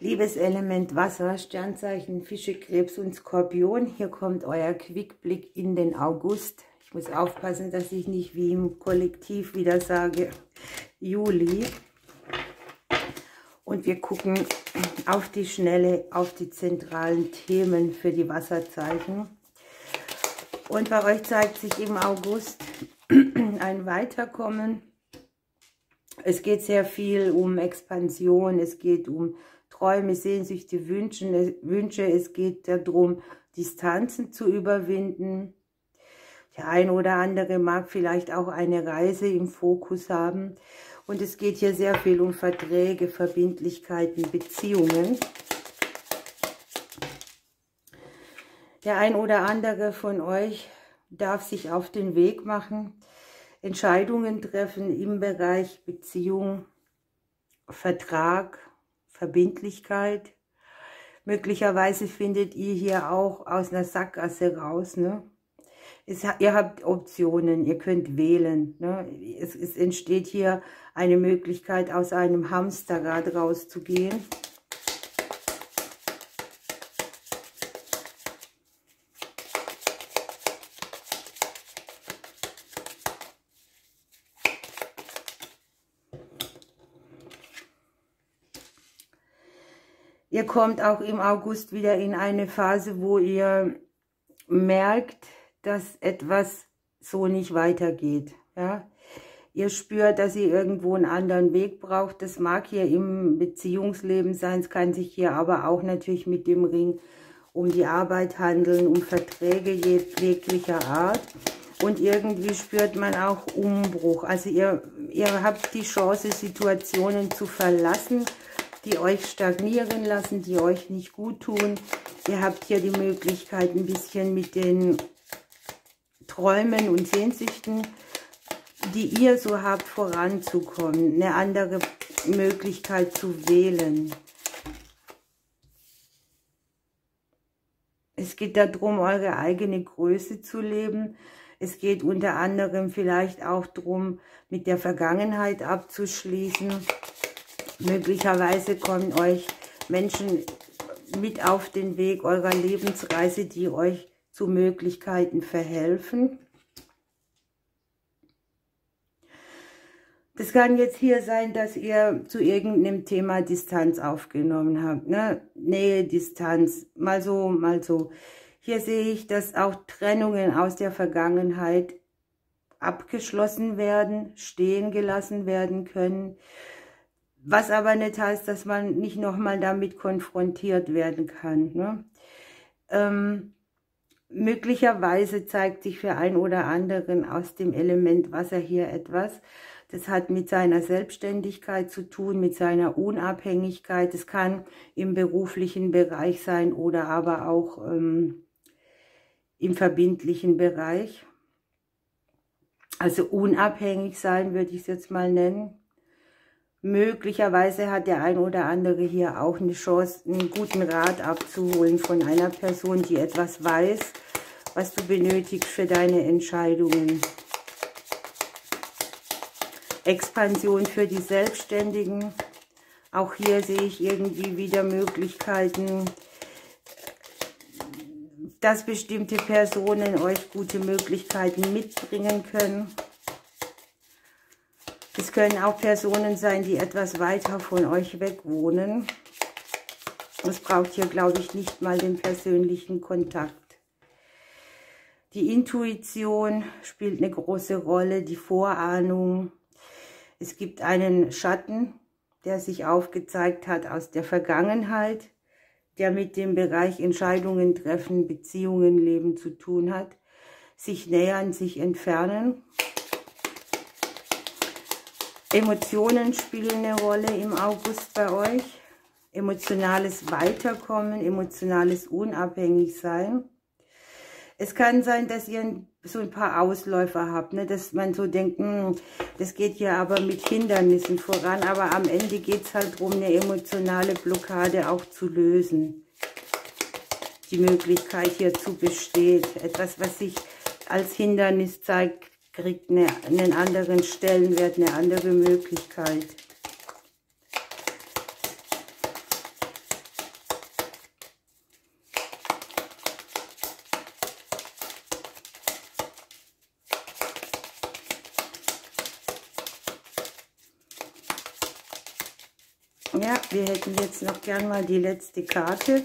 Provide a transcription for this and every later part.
Liebes Element Wasser, Sternzeichen Fische, Krebs und Skorpion. Hier kommt euer Quickblick in den August. Ich muss aufpassen, dass ich nicht wie im Kollektiv wieder sage Juli. Und wir gucken auf die Schnelle, auf die zentralen Themen für die Wasserzeichen. Und bei euch zeigt sich im August ein Weiterkommen. Es geht sehr viel um Expansion, es geht um Träume, Sehnsüchte, Wünsche. Es geht darum, Distanzen zu überwinden. Der eine oder andere mag vielleicht auch eine Reise im Fokus haben. Und es geht hier sehr viel um Verträge, Verbindlichkeiten, Beziehungen. Der ein oder andere von euch darf sich auf den Weg machen, Entscheidungen treffen im Bereich Beziehung, Vertrag, Verbindlichkeit. Möglicherweise findet ihr hier auch aus einer Sackgasse raus. Ne? Ihr habt Optionen, ihr könnt wählen. Ne? Es entsteht hier eine Möglichkeit, aus einem Hamsterrad rauszugehen. Ihr kommt auch im August wieder in eine Phase, wo ihr merkt, dass etwas so nicht weitergeht. Ja? Ihr spürt, dass ihr irgendwo einen anderen Weg braucht. Das mag hier im Beziehungsleben sein, es kann sich hier aber auch natürlich mit dem Ring um die Arbeit handeln, um Verträge jeglicher Art. Und irgendwie spürt man auch Umbruch. Also ihr habt die Chance, Situationen zu verlassen, die euch stagnieren lassen, die euch nicht gut tun. Ihr habt hier die Möglichkeit, ein bisschen mit den Träumen und Sehnsüchten, die ihr so habt, voranzukommen. Eine andere Möglichkeit zu wählen. Es geht darum, eure eigene Größe zu leben. Es geht unter anderem vielleicht auch darum, mit der Vergangenheit abzuschließen. Möglicherweise kommen euch Menschen mit auf den Weg eurer Lebensreise, die euch zu Möglichkeiten verhelfen. Das kann jetzt hier sein, dass ihr zu irgendeinem Thema Distanz aufgenommen habt. Ne? Nähe, Distanz, mal so, mal so. Hier sehe ich, dass auch Trennungen aus der Vergangenheit abgeschlossen werden, stehen gelassen werden können. Was aber nicht heißt, dass man nicht nochmal damit konfrontiert werden kann. Ne? Möglicherweise zeigt sich für einen oder anderen aus dem Element Wasser hier etwas. Das hat mit seiner Selbstständigkeit zu tun, mit seiner Unabhängigkeit. Es kann im beruflichen Bereich sein oder aber auch im verbindlichen Bereich. Also unabhängig sein würde ich es jetzt mal nennen. Möglicherweise hat der ein oder andere hier auch eine Chance, einen guten Rat abzuholen von einer Person, die etwas weiß, was du benötigst für deine Entscheidungen. Expansion für die Selbstständigen. Auch hier sehe ich irgendwie wieder Möglichkeiten, dass bestimmte Personen euch gute Möglichkeiten mitbringen können. Es können auch Personen sein, die etwas weiter von euch weg wohnen. Es braucht hier, glaube ich, nicht mal den persönlichen Kontakt. Die Intuition spielt eine große Rolle, die Vorahnung. Es gibt einen Schatten, der sich aufgezeigt hat aus der Vergangenheit, der mit dem Bereich Entscheidungen treffen, Beziehungen leben zu tun hat. Sich nähern, sich entfernen. Emotionen spielen eine Rolle im August bei euch. Emotionales Weiterkommen, emotionales Unabhängigsein. Es kann sein, dass ihr so ein paar Ausläufer habt, ne? Dass man so denkt, das geht hier aber mit Hindernissen voran. Aber am Ende geht es halt darum, eine emotionale Blockade auch zu lösen. Die Möglichkeit hierzu besteht. Etwas, was sich als Hindernis zeigt, kriegt einen anderen Stellenwert, eine andere Möglichkeit. Ja, wir hätten jetzt noch gern mal die letzte Karte.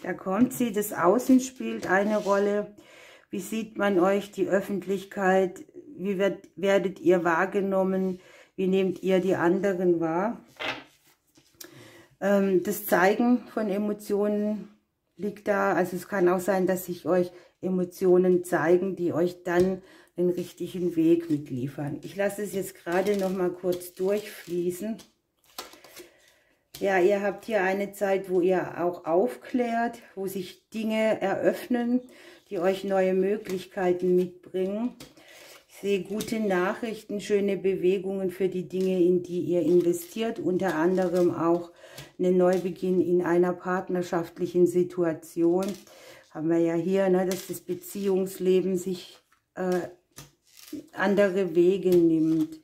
Da kommt sie, das Außen spielt eine Rolle. Wie sieht man euch, die Öffentlichkeit? Wie werdet ihr wahrgenommen? Wie nehmt ihr die anderen wahr? Das Zeigen von Emotionen liegt da. Also es kann auch sein, dass sich euch Emotionen zeigen, die euch dann den richtigen Weg mitliefern. Ich lasse es jetzt gerade noch mal kurz durchfließen. Ja, ihr habt hier eine Zeit, wo ihr auch aufklärt, wo sich Dinge eröffnen, die euch neue Möglichkeiten mitbringen. Ich sehe gute Nachrichten, schöne Bewegungen für die Dinge, in die ihr investiert. Unter anderem auch einen Neubeginn in einer partnerschaftlichen Situation. Haben wir ja hier, ne, dass das Beziehungsleben sich andere Wege nimmt.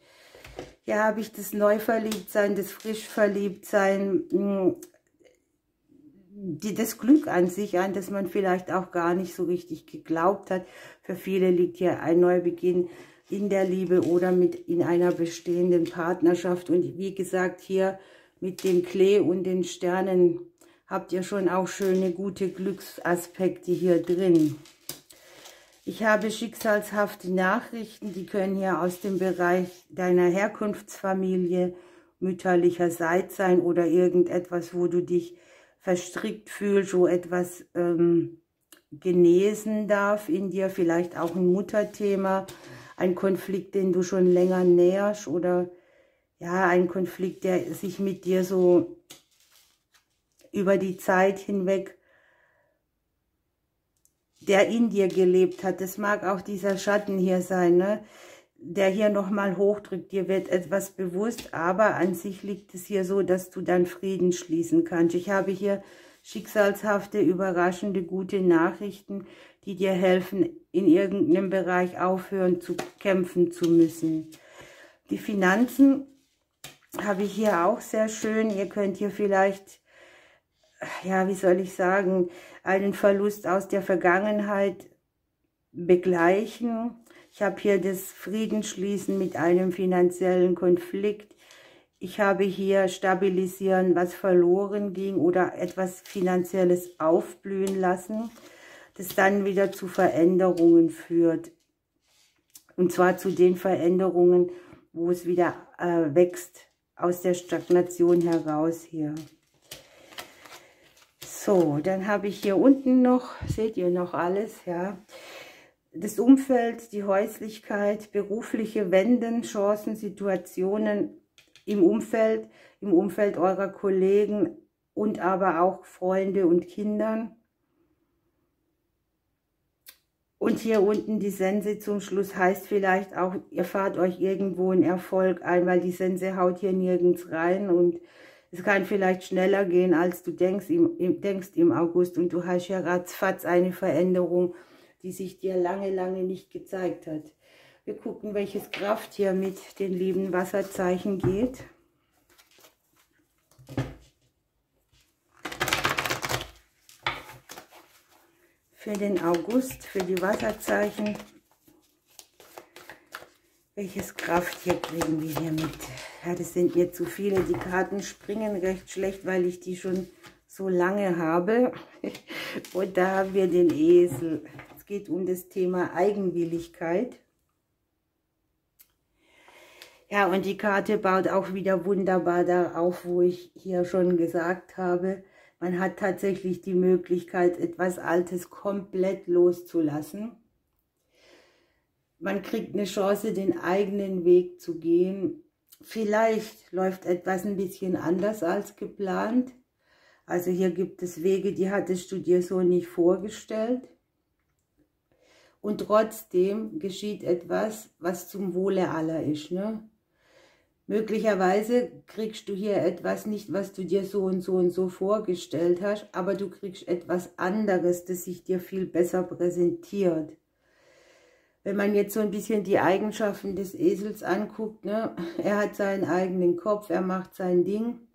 Hier habe ich das Neuverliebtsein, das Frischverliebtsein, das Glück an sich, an das man vielleicht auch gar nicht so richtig geglaubt hat. Für viele liegt hier ein Neubeginn in der Liebe oder in einer bestehenden Partnerschaft. Und wie gesagt, hier mit dem Klee und den Sternen habt ihr schon auch schöne, gute Glücksaspekte hier drin. Ich habe schicksalshafte Nachrichten, die können hier aus dem Bereich deiner Herkunftsfamilie mütterlicherseits sein oder irgendetwas, wo du dich verstrickt fühlst, wo etwas genesen darf in dir, vielleicht auch ein Mutterthema, ein Konflikt, den du schon länger näherst oder ja, ein Konflikt, der sich mit dir so über die Zeit hinweg der in dir gelebt hat. Das mag auch dieser Schatten hier sein, ne? Der hier nochmal hochdrückt. Dir wird etwas bewusst, aber an sich liegt es hier so, dass du dann Frieden schließen kannst. Ich habe hier schicksalshafte, überraschende, gute Nachrichten, die dir helfen, in irgendeinem Bereich aufhören zu kämpfen zu müssen. Die Finanzen habe ich hier auch sehr schön. Ihr könnt hier vielleicht, ja, wie soll ich sagen, einen Verlust aus der Vergangenheit begleichen. Ich habe hier das Friedensschließen mit einem finanziellen Konflikt. Ich habe hier stabilisieren, was verloren ging oder etwas Finanzielles aufblühen lassen, das dann wieder zu Veränderungen führt. Und zwar zu den Veränderungen, wo es wieder wächst, aus der Stagnation heraus hier. So, dann habe ich hier unten noch, seht ihr noch alles, ja, das Umfeld, die Häuslichkeit, berufliche Wenden, Chancen, Situationen im Umfeld eurer Kollegen und aber auch Freunde und Kindern. Und hier unten die Sense zum Schluss heißt vielleicht auch, ihr fahrt euch irgendwo einen Erfolg ein, weil die Sense haut hier nirgends rein und es kann vielleicht schneller gehen, als du denkst im August und du hast ja ratzfatz eine Veränderung, die sich dir lange, lange nicht gezeigt hat. Wir gucken, welches Kraft hier mit den lieben Wasserzeichen geht. Für den August, für die Wasserzeichen. Welches Kraft hier kriegen wir hier mit? Ja, das sind mir zu viele. Die Karten springen recht schlecht, weil ich die schon so lange habe. Und da haben wir den Esel. Es geht um das Thema Eigenwilligkeit. Ja, und die Karte baut auch wieder wunderbar darauf, wo ich hier schon gesagt habe, man hat tatsächlich die Möglichkeit, etwas Altes komplett loszulassen. Man kriegt eine Chance, den eigenen Weg zu gehen. Vielleicht läuft etwas ein bisschen anders als geplant. Also hier gibt es Wege, die hattest du dir so nicht vorgestellt. Und trotzdem geschieht etwas, was zum Wohle aller ist, ne? Möglicherweise kriegst du hier etwas nicht, was du dir so und so und so vorgestellt hast, aber du kriegst etwas anderes, das sich dir viel besser präsentiert. Wenn man jetzt so ein bisschen die Eigenschaften des Esels anguckt, ne, er hat seinen eigenen Kopf, er macht sein Ding.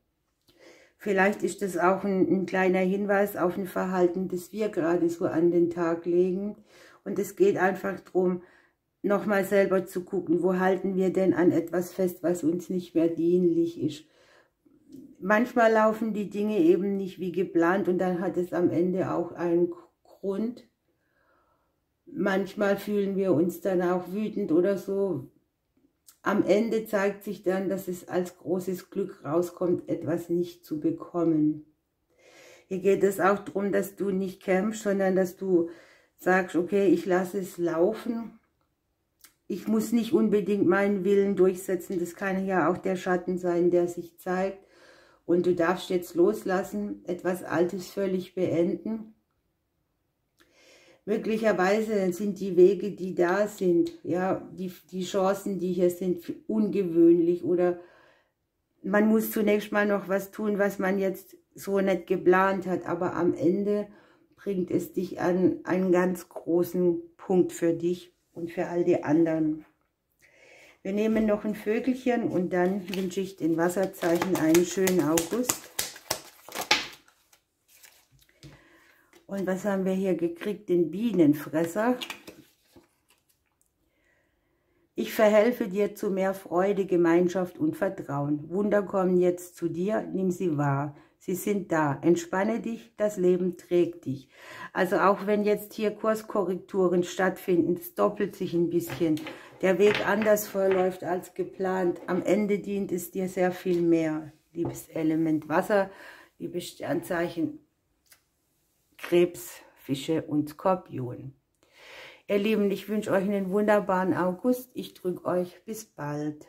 Vielleicht ist das auch ein kleiner Hinweis auf ein Verhalten, das wir gerade so an den Tag legen. Und es geht einfach darum, nochmal selber zu gucken, wo halten wir denn an etwas fest, was uns nicht mehr dienlich ist. manchmal laufen die Dinge eben nicht wie geplant und dann hat es am Ende auch einen Grund. Manchmal fühlen wir uns dann auch wütend oder so. Am Ende zeigt sich dann, dass es als großes Glück rauskommt, etwas nicht zu bekommen. Hier geht es auch darum, dass du nicht kämpfst, sondern dass du sagst, okay, ich lasse es laufen. Ich muss nicht unbedingt meinen Willen durchsetzen. Das kann ja auch der Schatten sein, der sich zeigt. Und du darfst jetzt loslassen, etwas Altes völlig beenden. Möglicherweise sind die Wege, die da sind, ja, die Chancen, die hier sind, ungewöhnlich. Oder man muss zunächst mal noch was tun, was man jetzt so nicht geplant hat. Aber am Ende bringt es dich an einen ganz großen Punkt für dich und für all die anderen. Wir nehmen noch ein Vögelchen und dann wünsche ich den Wasserzeichen einen schönen August. Und was haben wir hier gekriegt? Den Bienenfresser. Ich verhelfe dir zu mehr Freude, Gemeinschaft und Vertrauen. Wunder kommen jetzt zu dir, nimm sie wahr. Sie sind da. Entspanne dich, das Leben trägt dich. Also auch wenn jetzt hier Kurskorrekturen stattfinden, es doppelt sich ein bisschen. Der Weg anders verläuft als geplant. Am Ende dient es dir sehr viel mehr. Liebes Element Wasser, liebes Sternzeichen Krebs, Fische und Skorpion. Ihr Lieben, ich wünsche euch einen wunderbaren August. Ich drücke euch bis bald.